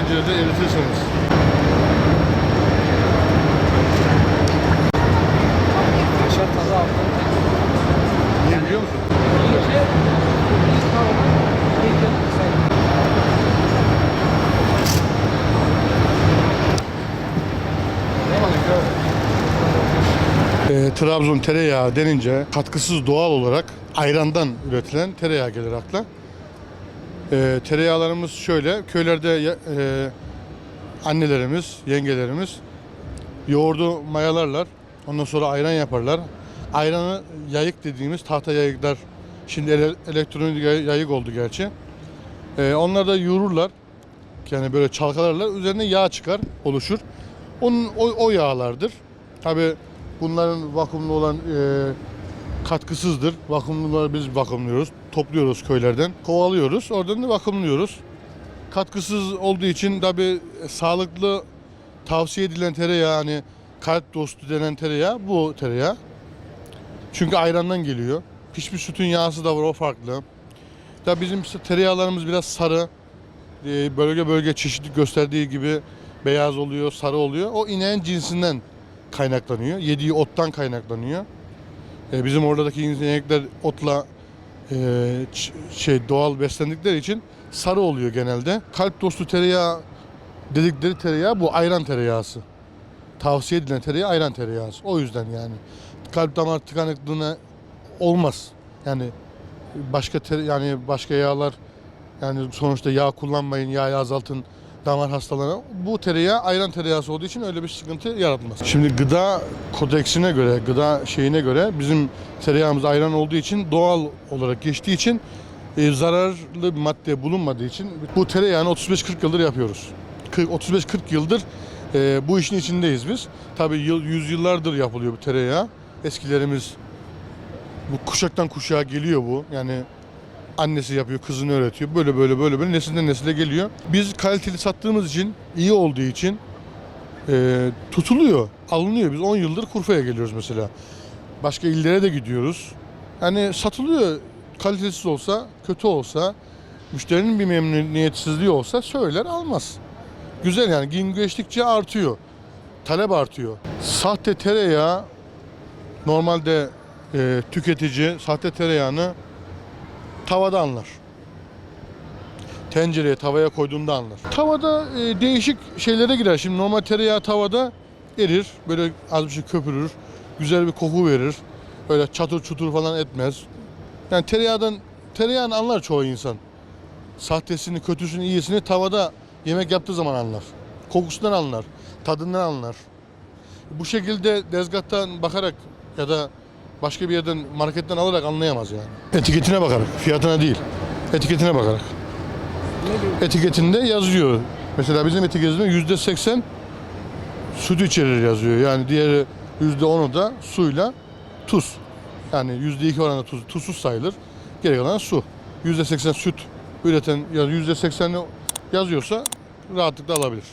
tencerede eritirseniz. Kaşar tadı aldım. Niye biliyor musun? İyice biz tamamen iyice Trabzon tereyağı denince katkısız doğal olarak ayrandan üretilen tereyağı gelir akla. Tereyağlarımız şöyle, köylerde annelerimiz, yengelerimiz yoğurdu mayalarlar, ondan sonra ayran yaparlar. Ayranı yayık dediğimiz tahta yayıklar, şimdi elektronik yayık oldu gerçi. Onlar da yoğururlar, yani böyle çalkalarlar, üzerine yağ çıkar, oluşur. O yağlardır. Tabi bunların vakumlu olan katkısızdır. Vakumluları biz vakumluyoruz. Topluyoruz köylerden. Kovalıyoruz. Oradan da vakumluyoruz. Katkısız olduğu için tabi sağlıklı tavsiye edilen tereyağı, hani kalp dostu denen tereyağı bu tereyağı. Çünkü ayrandan geliyor. Pişmiş sütün yağısı da var, o farklı. Tabi bizim tereyağlarımız biraz sarı. Bölge bölge çeşitlilik gösterdiği gibi beyaz oluyor, sarı oluyor. O ineğin cinsinden kaynaklanıyor. Yediği ottan kaynaklanıyor. Bizim oradaki inekler otla doğal beslendikleri için sarı oluyor genelde. Kalp dostu tereyağı dedikleri tereyağı bu ayran tereyağısı. Tavsiye edilen tereyağı ayran tereyağısı. O yüzden yani kalp damar tıkanıklığına olmaz. Yani başka yağlar, yani sonuçta yağ kullanmayın, yağı azaltın, damar hastalarına. Bu tereyağı ayran tereyağısı olduğu için öyle bir sıkıntı yaratmaz. Şimdi gıda kodeksine göre, gıda şeyine göre bizim tereyağımız ayran olduğu için, doğal olarak geçtiği için, zararlı madde bulunmadığı için bu tereyağını 35-40 yıldır yapıyoruz. 35-40 yıldır bu işin içindeyiz biz. Tabii yüzyıllardır yapılıyor bu tereyağı. Eskilerimiz, bu kuşaktan kuşağa geliyor bu. Yani annesi yapıyor, kızını öğretiyor. Böyle nesilden nesile geliyor. Biz kaliteli sattığımız için, iyi olduğu için tutuluyor, alınıyor. Biz 10 yıldır Urfa'ya geliyoruz mesela. Başka illere de gidiyoruz. Yani satılıyor. Kalitesiz olsa, kötü olsa, müşterinin bir memnuniyetsizliği olsa söyler, almaz. Güzel yani, gün geçtikçe artıyor. Talep artıyor. Sahte tereyağı, normalde tüketici sahte tereyağını tavada anlar. Tencereye, tavaya koyduğunda anlar. Tavada değişik şeylere girer. Şimdi normal tereyağı tavada erir. Böyle az bir şey köpürür. Güzel bir koku verir. Öyle çatır çutur falan etmez. Yani tereyağını anlar çoğu insan. Sahtesini, kötüsünü, iyisini tavada yemek yaptığı zaman anlar. Kokusundan anlar. Tadından anlar. Bu şekilde tezgahtan bakarak ya da başka bir yerden, marketten alarak anlayamaz yani. Etiketine bakarak, fiyatına değil. Etiketine bakarak. Etiketinde yazıyor. Mesela bizim etiketimizde %80 süt içerir yazıyor. Yani diğeri %10'u da suyla tuz. Yani %2 oranında tuzsuz sayılır. Geri kalan su. %80 süt üreten, yani %80'i yazıyorsa rahatlıkla alabilir.